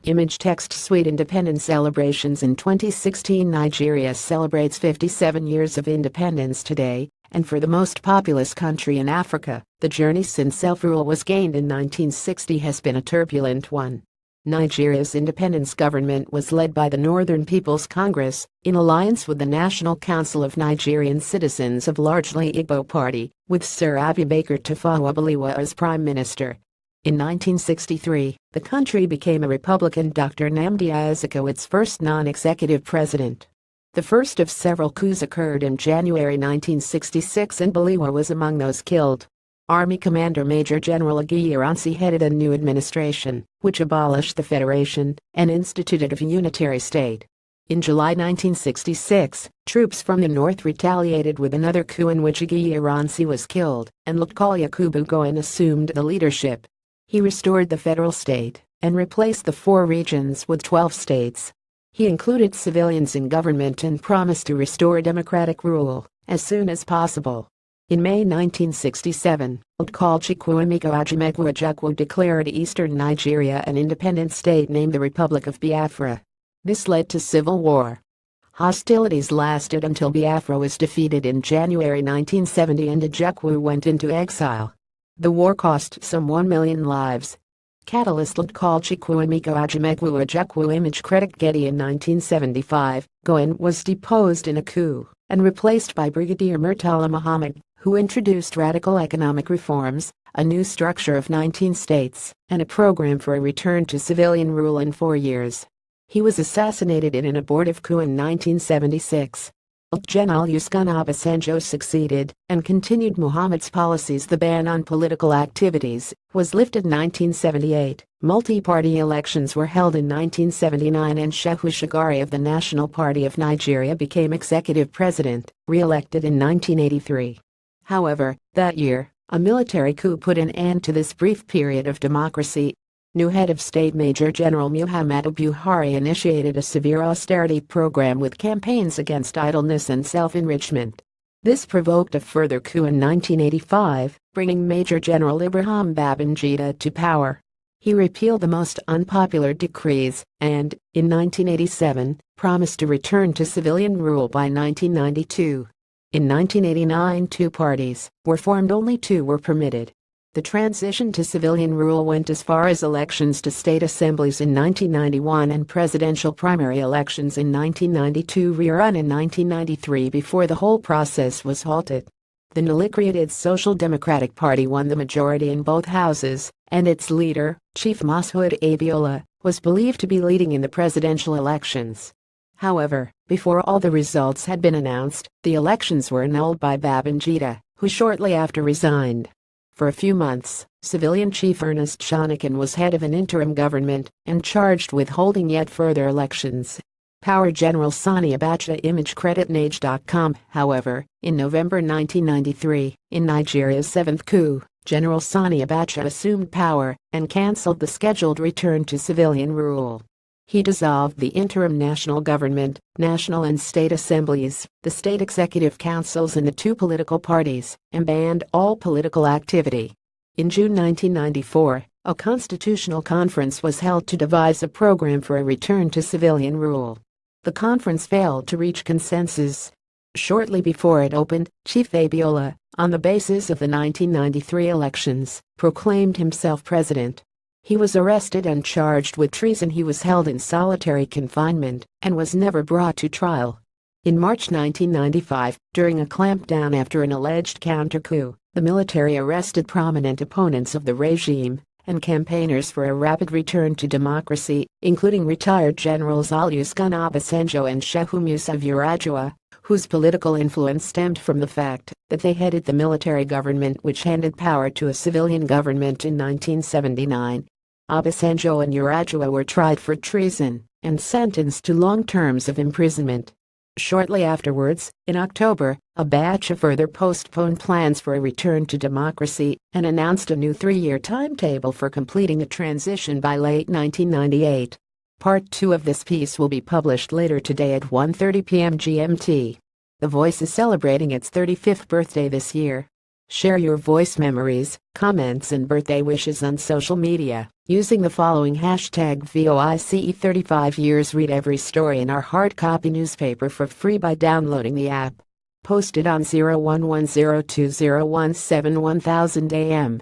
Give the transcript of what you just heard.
Image text suite independence celebrations. In 2016, Nigeria celebrates 57 years of independence today, and for the most populous country in Africa, the journey since self-rule was gained in 1960 has been a turbulent one. Nigeria's independence government was led by the Northern People's Congress, in alliance with the National Council of Nigerian Citizens of largely Igbo Party, with Sir Abubakar Tafawa Balewa as Prime Minister. In 1963, the country became a republican. Dr. Nnamdi Azikiwe its first non-executive president. The first of several coups occurred in January 1966 and Balewa was among those killed. Army Commander Major General Iransi headed a new administration, which abolished the federation and instituted a unitary state. In July 1966, troops from the north retaliated with another coup in which Iransi was killed, and Lutko Yakubu Gowon assumed the leadership. He restored the federal state and replaced the 4 regions with 12 states. He included civilians in government and promised to restore democratic rule as soon as possible. In May 1967, Lutko Chukwuemeka declared eastern Nigeria an independent state named the Republic of Biafra. This led to civil war. Hostilities lasted until Biafra was defeated in January 1970 and Ojukwu went into exile. The war cost some 1 million lives. Catalyst Lutko Ojukwu image credit Getty. In 1975, Gowon was deposed in a coup and replaced by Brigadier Murtala Muhammad, who introduced radical economic reforms, a new structure of 19 states, and a program for a return to civilian rule in 4 years. He was assassinated in an abortive coup in 1976. General Olusegun Obasanjo succeeded and continued Muhammad's policies. The ban on political activities was lifted in 1978. Multi-party elections were held in 1979 and Shehu Shagari of the National Party of Nigeria became executive president, re-elected in 1983. However, that year, a military coup put an end to this brief period of democracy. New head of state Major General Muhammadu Buhari initiated a severe austerity program with campaigns against idleness and self-enrichment. This provoked a further coup in 1985, bringing Major General Ibrahim Babangida to power. He repealed the most unpopular decrees and, in 1987, promised to return to civilian rule by 1992. In 1989, 2 parties were formed, only 2 were permitted. The transition to civilian rule went as far as elections to state assemblies in 1991 and presidential primary elections in 1992 rerun in 1993 before the whole process was halted. The newly created Social Democratic Party won the majority in both houses, and its leader, Chief Mashood Abiola, was believed to be leading in the presidential elections. However, before all the results had been announced, the elections were annulled by Babangida, who shortly after resigned. For a few months, civilian chief Ernest Shonekan was head of an interim government and charged with holding yet further elections. Power General Sani Abacha image credit Nage.com. However, in November 1993, in Nigeria's 7th coup, General Sani Abacha assumed power and cancelled the scheduled return to civilian rule. He dissolved the interim national government, national and state assemblies, the state executive councils and the 2 political parties, and banned all political activity. In June 1994, a constitutional conference was held to devise a program for a return to civilian rule. The conference failed to reach consensus. Shortly before it opened, Chief Abiola, on the basis of the 1993 elections, proclaimed himself president. He was arrested and charged with treason. He was held in solitary confinement and was never brought to trial. In March 1995, during a clampdown after an alleged counter-coup, the military arrested prominent opponents of the regime and campaigners for a rapid return to democracy, including retired generals Olusegun Obasanjo and Shehu Musa Yar'Adua, whose political influence stemmed from the fact that they headed the military government which handed power to a civilian government in 1979. Obasanjo and Yar'Adua were tried for treason and sentenced to long terms of imprisonment. Shortly afterwards, in October, Abacha further postponed plans for a return to democracy and announced a new 3-year timetable for completing a transition by late 1998. Part 2 of this piece will be published later today at 1:30 p.m. GMT. The Voice is celebrating its 35th birthday this year. Share your voice memories, comments and birthday wishes on social media using the following hashtag #VOICE 35 years. Read every story in our hard copy newspaper for free by downloading the app. Posted on 011020171000 AM.